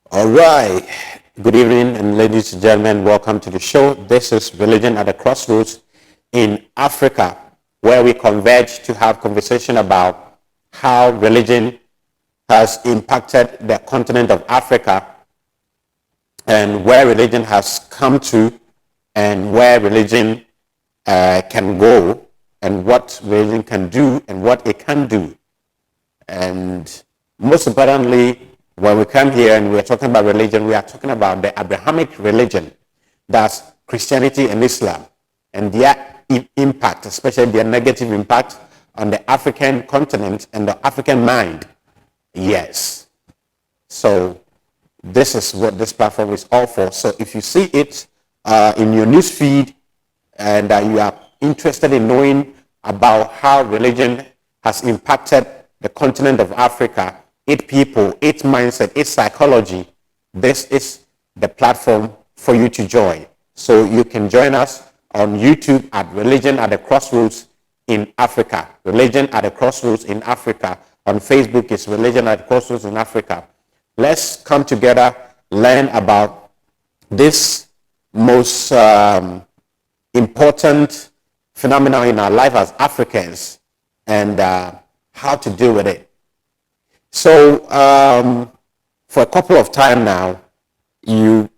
All right. Good evening, and ladies and gentlemen, welcome to the show. This is Religion at the Crossroads in Africa, where we converge to have conversation about how religion has impacted the continent of Africa and where religion has come to and where religion can go and what religion can do and what it can do. And most importantly, when we come here and we're talking about religion, we are talking about the Abrahamic religion, that's Christianity and Islam, and their impact, especially their negative impact on the African continent and the African mind. Yes. So this is what this platform is all for. So if you see it in your news feed and you are interested in knowing about how religion has impacted the continent of Africa, its people, its mindset, its psychology, this is the platform for you to join. So you can join us on YouTube at Religion at the Crossroads in Africa. Religion at the Crossroads in Africa. On Facebook, it's Religion at the Crossroads in Africa. Let's come together, learn about this most important phenomenon in our life as Africans and how to deal with it. So for a couple of time now, you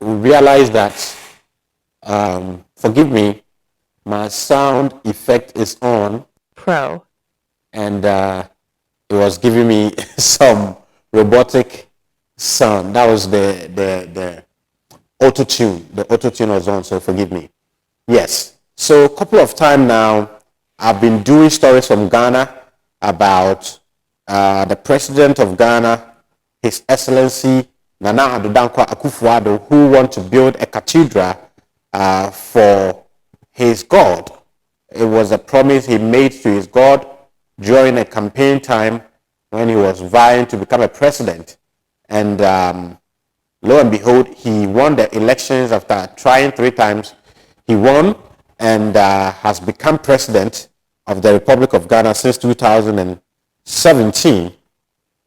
realize that, forgive me, my sound effect is on. Pro. And it was giving me some robotic sound. That was the auto-tune. The auto-tune was on, so forgive me. Yes. So a couple of time now, I've been doing stories from Ghana about the president of Ghana, His Excellency Nana Addo Dankwa Akufo-Addo, who want to build a cathedral for his God. It was a promise he made to his God during a campaign time when he was vying to become a president. And lo and behold, he won the elections after trying 3 times. He won and has become president of the Republic of Ghana since 2017.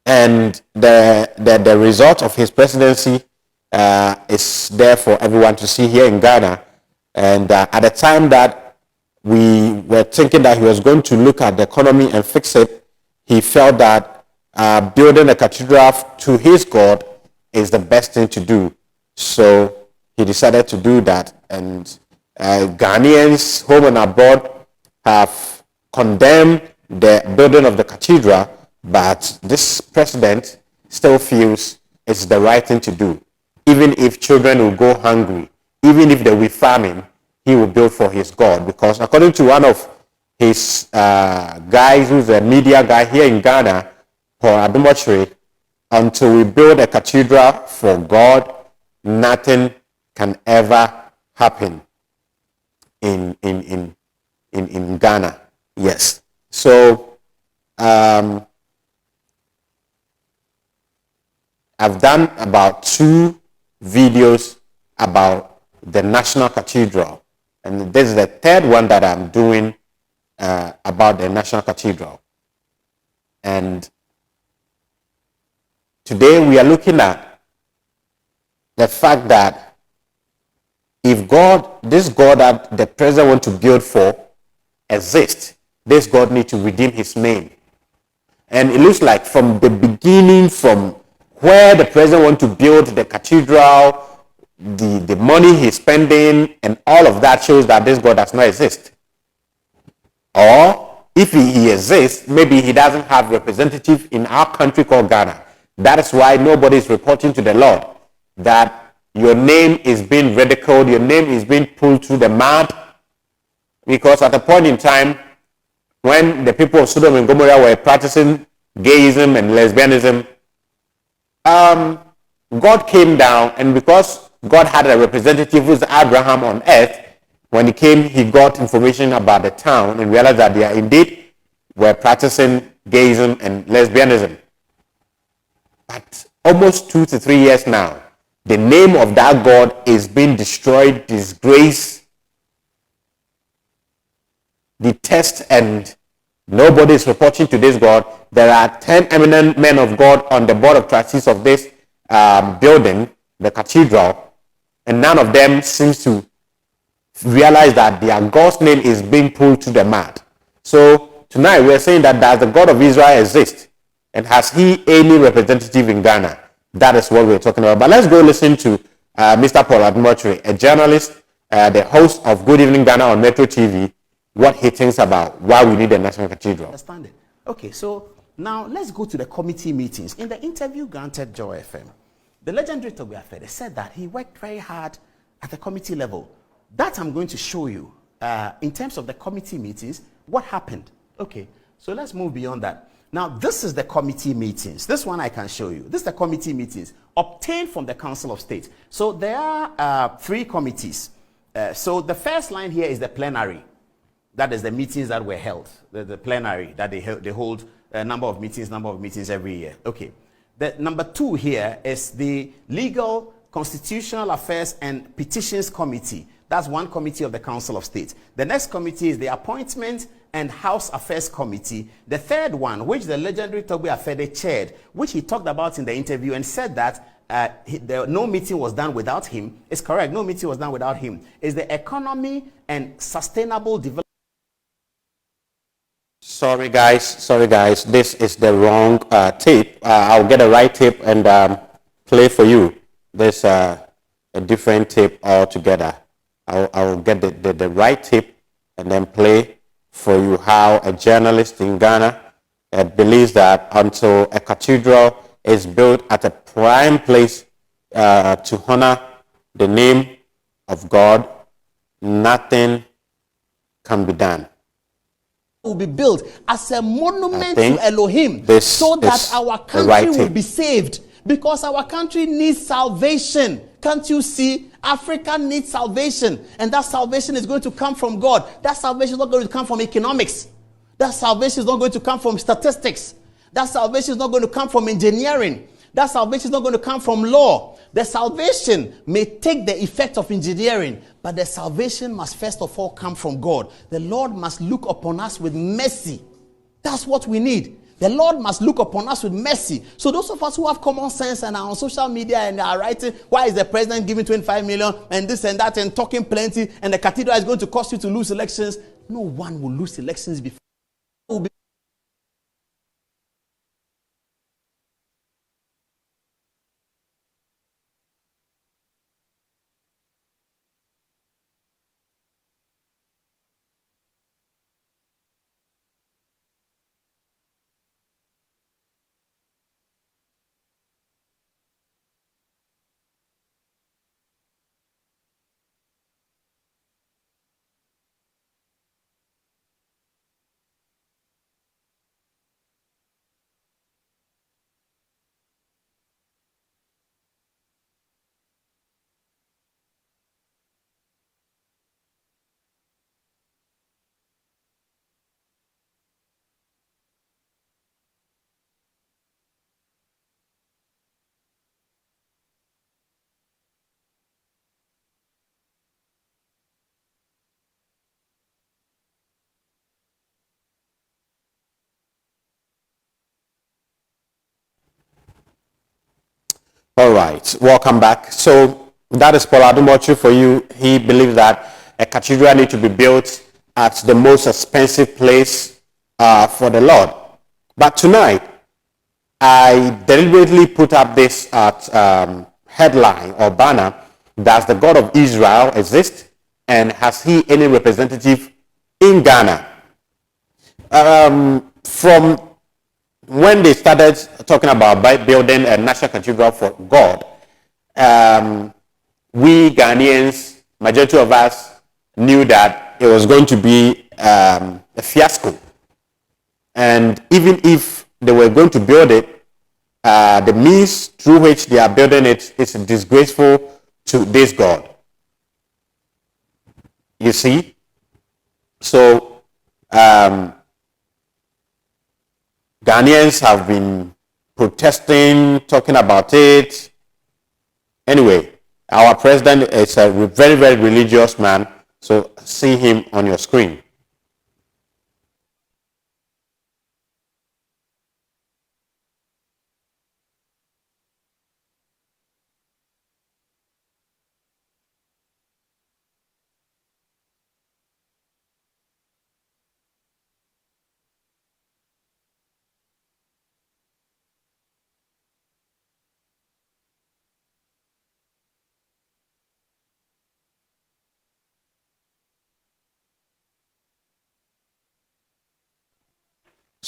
And the result of his presidency is there for everyone to see here in Ghana. And at the time that we were thinking that he was going to look at the economy and fix it, he felt that building a cathedral to his God is the best thing to do. So he decided to do that. And Ghanaians, home and abroad, have condemned the building of the cathedral, but this president still feels it's the right thing to do. Even if children will go hungry, even if there will be famine, he will build for his God. Because according to one of his guys who's a media guy here in Ghana, Paul Adumochiri, until we build a cathedral for God, nothing can ever happen in Ghana. Yes. So I've done about 2 videos about the National Cathedral, and this is the 3rd one that I'm doing about the National Cathedral. And today we are looking at the fact that if this God that the president wants to build for exists, this God needs to redeem his name. And it looks like from the beginning, from where the president wants to build the cathedral, the money he's spending, and all of that shows that this God does not exist. Or if he exists, maybe he doesn't have representative in our country called Ghana. That is why nobody is reporting to the Lord that your name is being ridiculed, your name is being pulled through the mud. Because at a point in time, when the people of Sodom and Gomorrah were practicing gayism and lesbianism, God came down, and because God had a representative who's Abraham on earth, when he came, he got information about the town and realized that they indeed were practicing gayism and lesbianism. But almost 2 to 3 years now, the name of that God is being destroyed, disgraced, detested, and nobody is reporting to this God. There are 10 eminent men of God on the board of trustees of this building, the cathedral, and none of them seems to realize that their God's name is being pulled to the mat. So tonight we're saying that does the God of Israel exist? And has he any representative in Ghana? That is what we're talking about. But let's go listen to Mr. Paul Admotre, a journalist, the host of Good Evening Ghana on Metro TV, what he thinks about why we need a National Cathedral. Understand it. Okay, so now let's go to the committee meetings. In the interview granted Joy FM, the legendary Toby Afede said that he worked very hard at the committee level. That I'm going to show you in terms of the committee meetings, what happened. Okay, so let's move beyond that. Now, this is the committee meetings. This one I can show you. This is the committee meetings obtained from the Council of State. So there are 3 committees. So the first line here is the plenary. That is the meetings that were held, the plenary that they hold a number of meetings every year. Okay. The number 2 here is the Legal, Constitutional Affairs and Petitions Committee. That's one committee of the Council of State. The next committee is the Appointment and House Affairs Committee. The third one, which the legendary Toby Afede chaired, which he talked about in the interview and said that no meeting was done without him. It's correct, no meeting was done without him. Is the Economy and Sustainable Development. Sorry guys, this is the wrong tape. I'll get a right tape and play for you. There's a different tape altogether. I'll get the right tape and then play for you how a journalist in Ghana believes that until a cathedral is built at a prime place to honor the name of God, nothing can be done. Will be built as a monument to Elohim so that our country will be saved, because our country needs salvation. Can't you see? Africa needs salvation, and that salvation is going to come from God. That salvation is not going to come from economics. That salvation is not going to come from statistics. That salvation is not going to come from engineering. That salvation is not going to come from law. The salvation may take the effect of engineering, but the salvation must first of all come from God. The Lord must look upon us with mercy. That's what we need. The Lord must look upon us with mercy. So those of us who have common sense and are on social media and are writing, why is the president giving 25 million and this and that and talking plenty and the cathedral is going to cost you to lose elections? No one will lose elections before. All right, welcome back. So that is Paul Adumochu for you. He believes that a cathedral needs to be built at the most expensive place for the Lord. But tonight, I deliberately put up this headline or banner: does the God of Israel exist, and has he any representative in Ghana? From when they started talking about building a national cathedral for God, we Ghanaians, majority of us, knew that it was going to be a fiasco. And even if they were going to build it, the means through which they are building it is disgraceful to this God. You see? So, Ghanaians have been protesting, talking about it. Anyway, our president is a very, very religious man. So see him on your screen.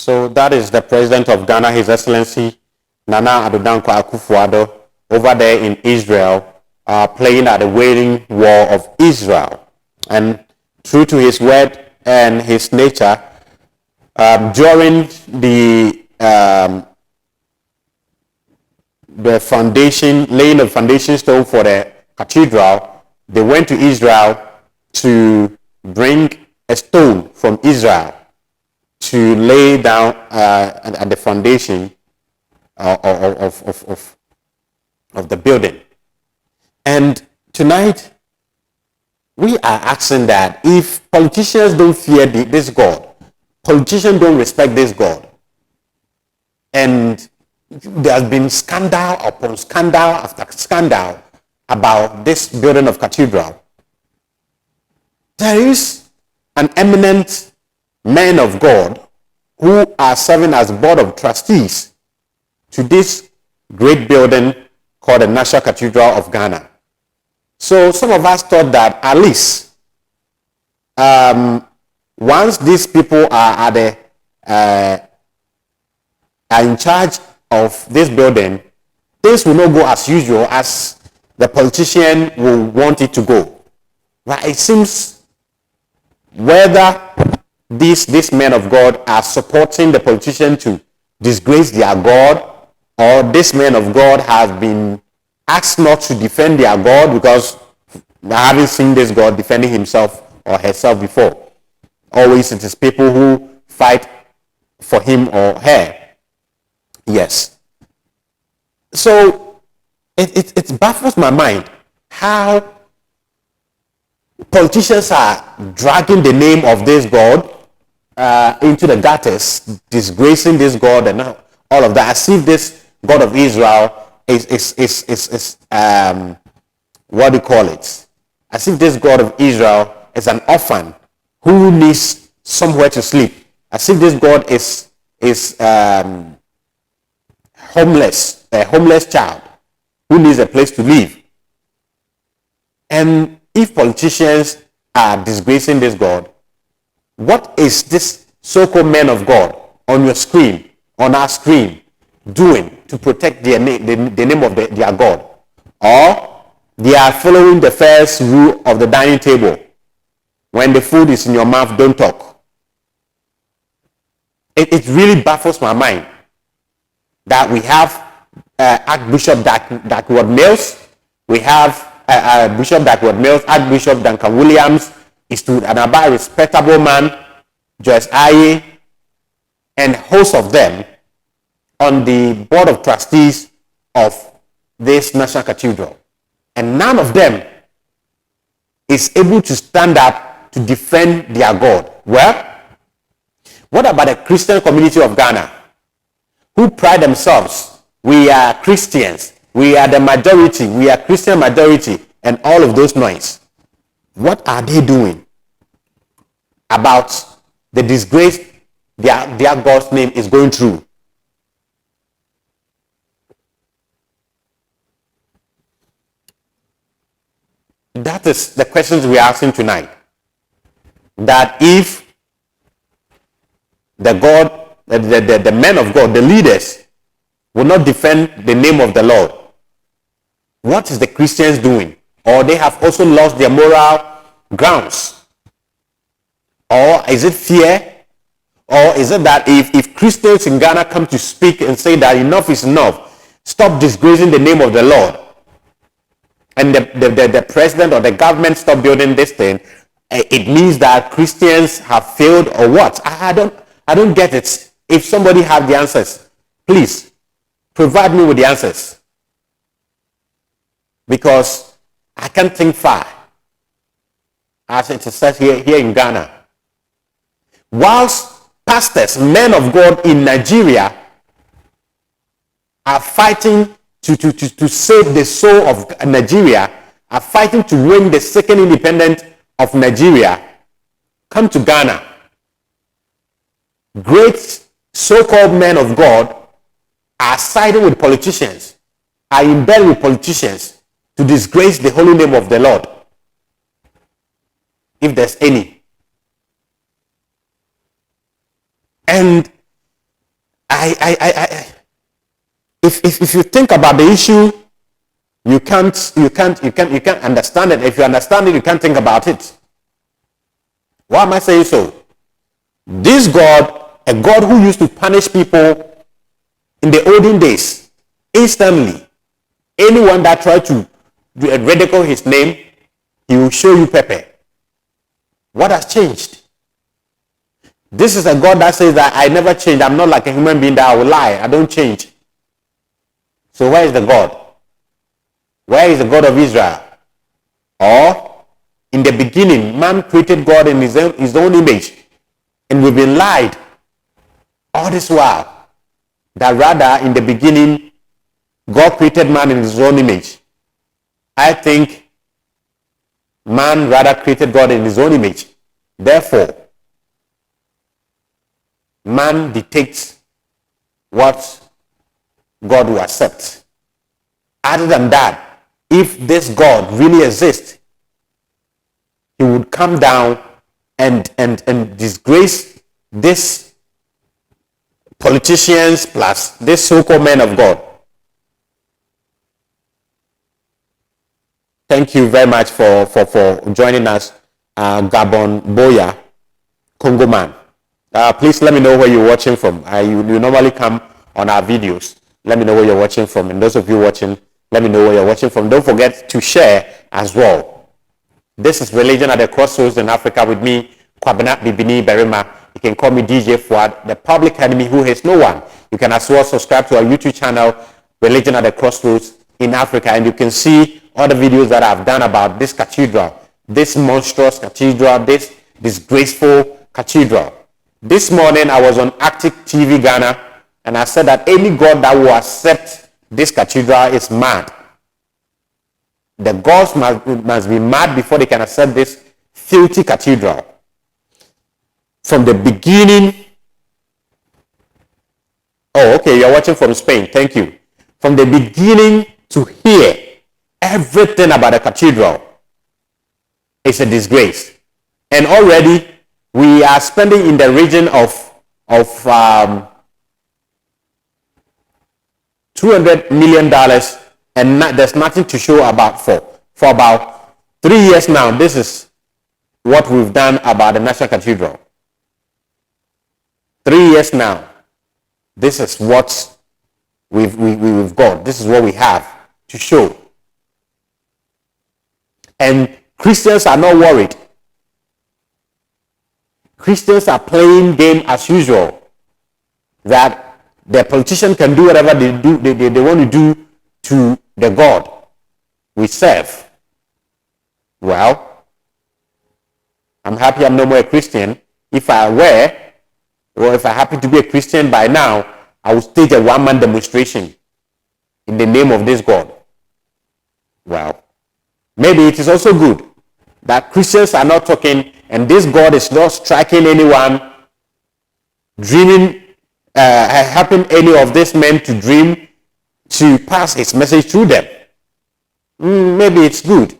So that is the president of Ghana, His Excellency Nana Addo Dankwa Akufo-Addo, over there in Israel, playing at the Wailing Wall of Israel. And true to his word and his nature, during the foundation, laying the foundation stone for the cathedral, they went to Israel to bring a stone from Israel to lay down at the foundation of the building. And tonight, we are asking that if politicians don't fear this God, politicians don't respect this God, and there has been scandal upon scandal after scandal about this building of cathedral, there is an eminent man of God who are serving as board of trustees to this great building called the National Cathedral of Ghana. So some of us thought that at least once these people are in charge of this building, things will not go as usual as the politician will want it to go. But it seems whether these men of God are supporting the politician to disgrace their God, or this man of God has been asked not to defend their God because I haven't seen this God defending himself or herself before. Always it is people who fight for him or her. Yes. So it baffles my mind how politicians are dragging the name of this God into the gutters, disgracing this God and all of that, as if this God of Israel is what do you call it? As if this God of Israel is an orphan who needs somewhere to sleep. As if this God is homeless, a homeless child who needs a place to live. And if politicians are disgracing this God, what is this so-called man of God on your screen, on our screen, doing to protect their name, the name of their God? Or they are following the first rule of the dining table. When the food is in your mouth, don't talk. It really baffles my mind that we have Archbishop Darkwood Mills, we have Bishop Darkwood Mills, Archbishop Duncan Williams, is to an about respectable man, Joyce Aye, and host of them on the board of trustees of this National Cathedral. And none of them is able to stand up to defend their God. Well, what about the Christian community of Ghana, who pride themselves? We are Christians. We are the majority. We are Christian majority, and all of those noise. What are they doing about the disgrace their God's name is going through? That is the questions we are asking tonight. That if the men of God, the leaders, will not defend the name of the Lord, what is the Christians doing? Or they have also lost their moral grounds? Or is it fear? Or is it that if Christians in Ghana come to speak and say that enough is enough, stop disgracing the name of the Lord, and the president or the government stop building this thing, it means that Christians have failed, or what? I don't get it. If somebody has the answers, please provide me with the answers, because I can't think far, as it is said here in Ghana. Whilst pastors, men of God in Nigeria, are fighting to save the soul of Nigeria, are fighting to win the second independence of Nigeria, come to Ghana. Great so-called men of God are siding with politicians, are in bed with politicians to disgrace the holy name of the Lord, if there's any. And if you think about the issue, you can't understand it. If you understand it, you can't think about it. Why am I saying so? This God, a God who used to punish people in the olden days, instantly, anyone that tried to ridicule his name, he will show you pepper. What has changed? This is a God that says that I never change. I'm not like a human being that I will lie. I don't change. So where is the God? Where is the God of Israel? Or, in the beginning, man created God in his own image, and we've been lied all this while that rather in the beginning God created man in his own image. I think man rather created God in his own image. Therefore, man dictates what God will accept. Other than that, if this God really exists, he would come down and disgrace this politicians plus this so-called men of God. Thank you very much for joining us, Gabon Boya, Congo man. Please let me know where you're watching from. You normally come on our videos. Let me know where you're watching from. And those of you watching, let me know where you're watching from. Don't forget to share as well. This is Religion at the Crossroads in Africa with me, Kwabena Bibini Berima. You can call me DJ Fuad, the public enemy who hates no one. You can as well subscribe to our YouTube channel, Religion at the Crossroads in Africa, and you can see all the videos that I've done about this cathedral, this monstrous cathedral, this disgraceful cathedral. This morning I was on Arctic TV Ghana, and I said that any God that will accept this cathedral is mad. The gods must be mad before they can accept this filthy cathedral. From the beginning, oh, okay, you're watching from Spain, thank you. From the beginning to here, everything about the cathedral is a disgrace. And already, we are spending in the region of $200 million, and there's nothing to show about for about 3 years now. This is what we've done about the National Cathedral. 3 years now. This is what we've got. This is what we have to show. And Christians are not worried. Christians are playing game as usual. That the politician can do whatever they want to do to the God we serve. Well, I'm happy I'm no more a Christian. If I were, or if I happen to be a Christian by now, I would stage a one-man demonstration in the name of this God. Well, maybe it is also good that Christians are not talking and this God is not striking anyone, dreaming, helping any of these men to dream to pass his message through them. Maybe it's good.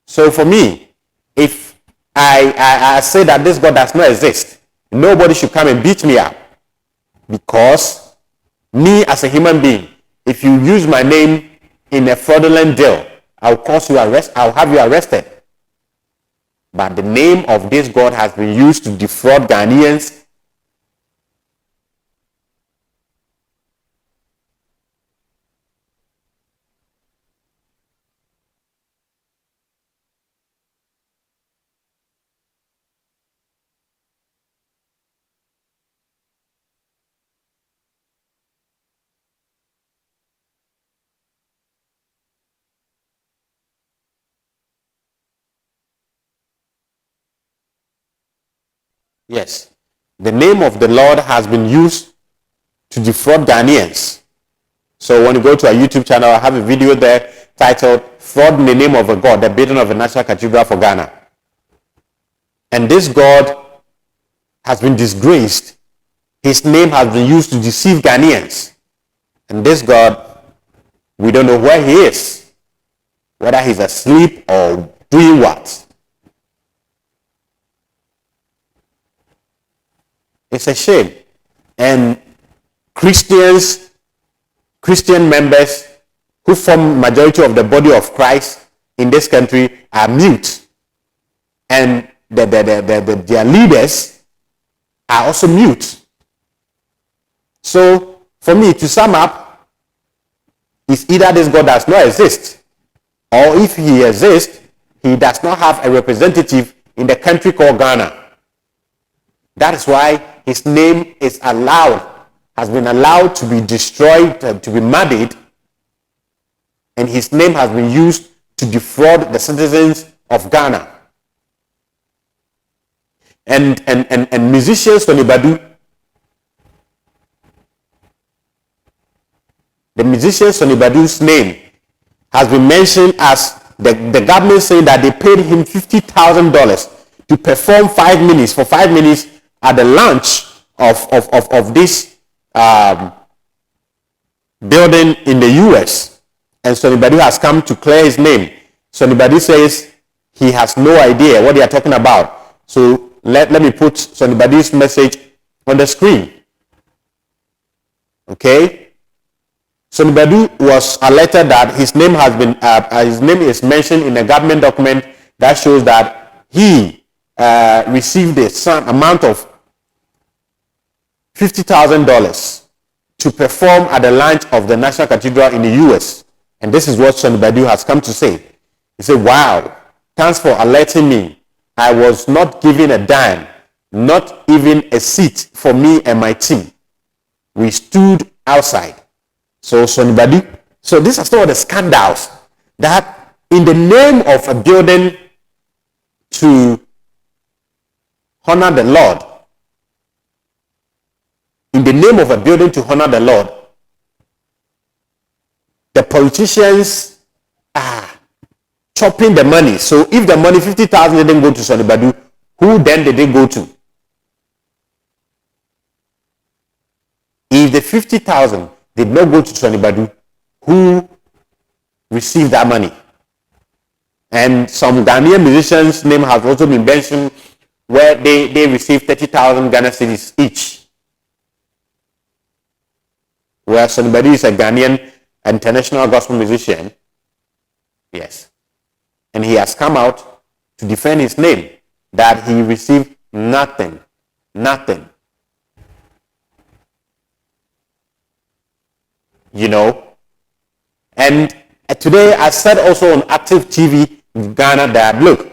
So for me, if I say that this God does not exist, nobody should come and beat me up. Because me as a human being, if you use my name in a fraudulent deal, I'll cause you arrest. I'll have you arrested. But the name of this God has been used to defraud Ghanaians. Yes, the name of the Lord has been used to defraud Ghanaians. So when you go to our YouTube channel, I have a video there titled Fraud in the Name of a God, the Building of a National Cathedral for Ghana. And this God has been disgraced. His name has been used to deceive Ghanaians. And this God, we don't know where he is, whether he's asleep or doing what. It's a shame And Christian members who form majority of the body of Christ in this country are mute. And their leaders are also mute. So for me, to sum up, is either this God does not exist, or if he exists, he does not have a representative in the country called Ghana. That is why his name has been allowed to be destroyed, to be muddied, and his name has been used to defraud the citizens of Ghana. And musician Sonny Badu, the musician Sonny Badu's name has been mentioned as the government saying that they paid him $50,000 to perform 5 minutes at the launch of this building in the US. And Sonny Badu has come to clear his name. Sonny Badu says he has no idea what they are talking about. So let me put Sonny Badu's message on the screen. Okay. Sonny Badu was alerted that his name is mentioned in a government document that shows that he received a amount of $50,000 to perform at the launch of the National Cathedral in the US. And this is what Sonny Badu has come to say. He said, "Wow, thanks for alerting me. I was not given a dime, not even a seat for me and my team. We stood outside." So Sonny Badu, so these are some of the scandals that in the name of a building to honor the Lord, the politicians are chopping the money. So if the money, 50,000 didn't go to Sonny Badu, who then did it go to? If the 50,000 did not go to Sonny Badu, who received that money? And some Ghanaian musicians' name has also been mentioned where they received 30,000 Ghana cedis each. Where Sonny Badu is a Ghanaian international gospel musician. Yes. And he has come out to defend his name that he received nothing. You know. And today I said also on Active TV in Ghana that, look,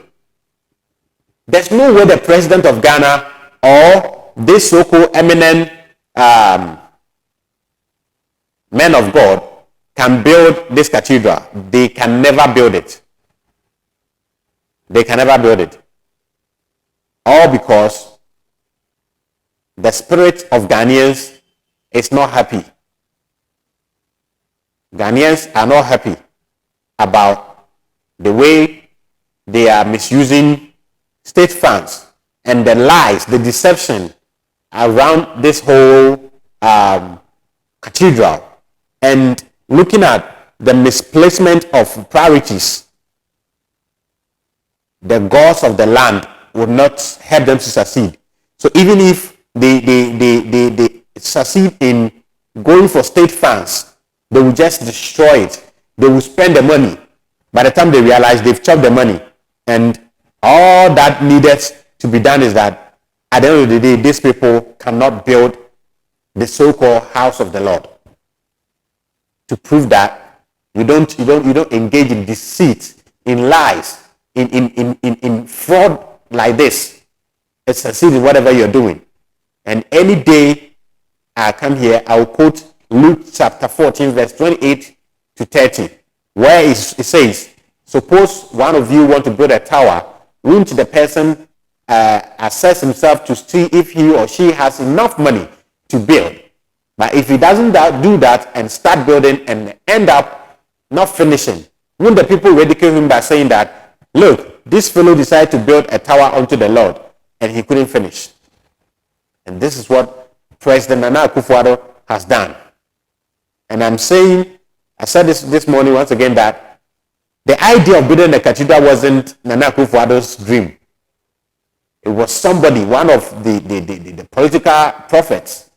there's no way the president of Ghana or this so-called eminent men of God can build this cathedral. They can never build it. All because the spirit of Ghanaians is not happy. Ghanaians are not happy about the way they are misusing state funds and the lies, the deception around this whole cathedral, and looking at the misplacement of priorities. The gods of the land would not help them to succeed. So even if they succeed in going for state funds, they will just destroy it. They will spend the money. By the time they realize they've chopped the money, and all that needed to be done is that at the end of the day, these people cannot build the so-called house of the Lord. To prove that you don't engage in deceit, in lies, in fraud like this, and succeed in whatever you're doing. And any day I come here, I will quote Luke chapter 14, verse 28 to 30, where it says, suppose one of you want to build a tower, won't the person assess himself to see if he or she has enough money to build? But if he doesn't do that and start building and end up not finishing, won't the people ridicule him by saying that, look, this fellow decided to build a tower unto the Lord and he couldn't finish? And this is what President Nana Akufo-Addo has done. And I said this morning once again that the idea of building a cathedral wasn't Nana Akufo-Addo's dream. It was somebody, one of the political prophets,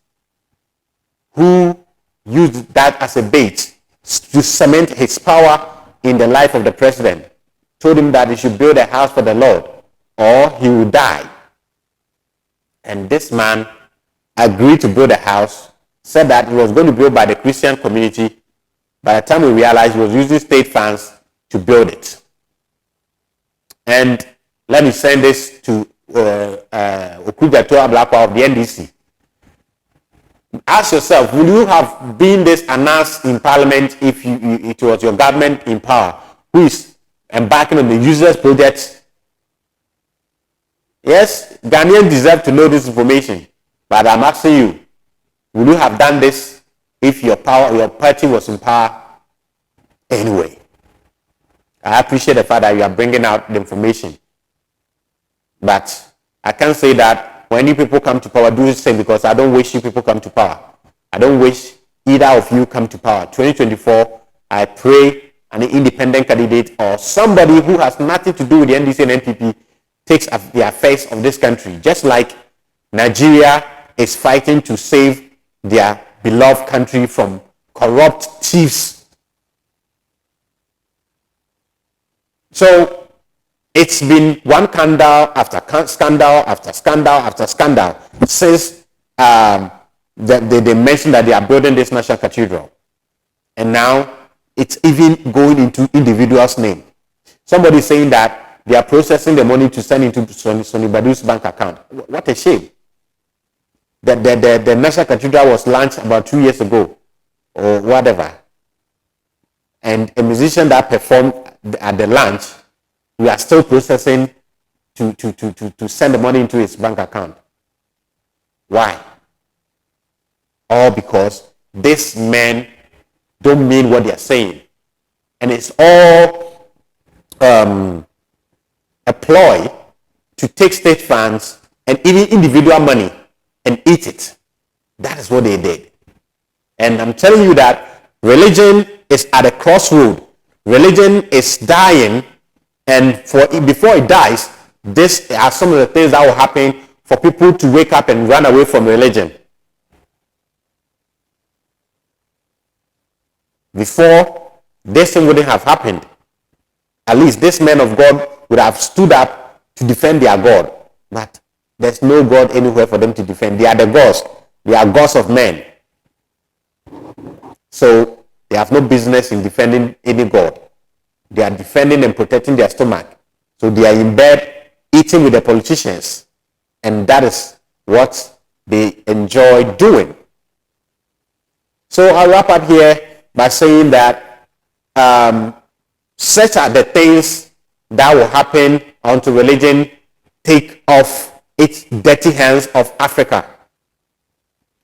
who used that as a bait to cement his power in the life of the president, told him that he should build a house for the Lord or he will die. And this man agreed to build a house, said that it was going to be built by the Christian community. By the time we realized, he was using state funds to build it. And let me send this to Okujato Ablakwa of the NDC. Ask yourself, will you have been this announced in parliament if it was your government in power who is embarking on the useless projects? Yes, Ghanaians deserve to know this information, but I'm asking you, will you have done this if your party was in power anyway? I appreciate the fact that you are bringing out the information, but I can't say that when you people come to power, do the same, because I don't wish you people come to power. I don't wish either of you come to power. 2024, I pray an independent candidate or somebody who has nothing to do with the NDC and NPP takes the affairs of this country, just like Nigeria is fighting to save their beloved country from corrupt thieves. So it's been one scandal after scandal after scandal after scandal since they mentioned that they are building this National Cathedral. And now it's even going into individuals' name. Somebody is saying that they are processing the money to send into Sonny Badu's bank account. What a shame. The National Cathedral was launched about 2 years ago or whatever. And a musician that performed at the launch, we are still processing to send the money into his bank account. Why? All because these men don't mean what they are saying. And it's all a ploy to take state funds and even individual money and eat it. That is what they did. And I'm telling you that religion is at a crossroad. Religion is dying. And before it dies, these are some of the things that will happen for people to wake up and run away from religion. Before, this thing wouldn't have happened. At least this men of God would have stood up to defend their God. But there's no God anywhere for them to defend. They are the gods. They are gods of men. So they have no business in defending any God. They are defending and protecting their stomach. So they are in bed eating with the politicians. And that is what they enjoy doing. So I'll wrap up here by saying that such are the things that will happen until religion take off its dirty hands of Africa.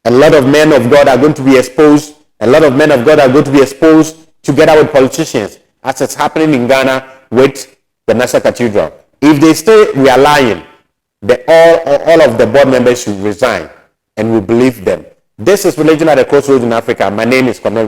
A lot of men of God are going to be exposed. A lot of men of God are going to be exposed together with politicians, as it's happening in Ghana with the National Cathedral. If they say we are lying, all of the board members should resign, and we believe them. This is Religion at the Crossroads in Africa. My name is Cornel.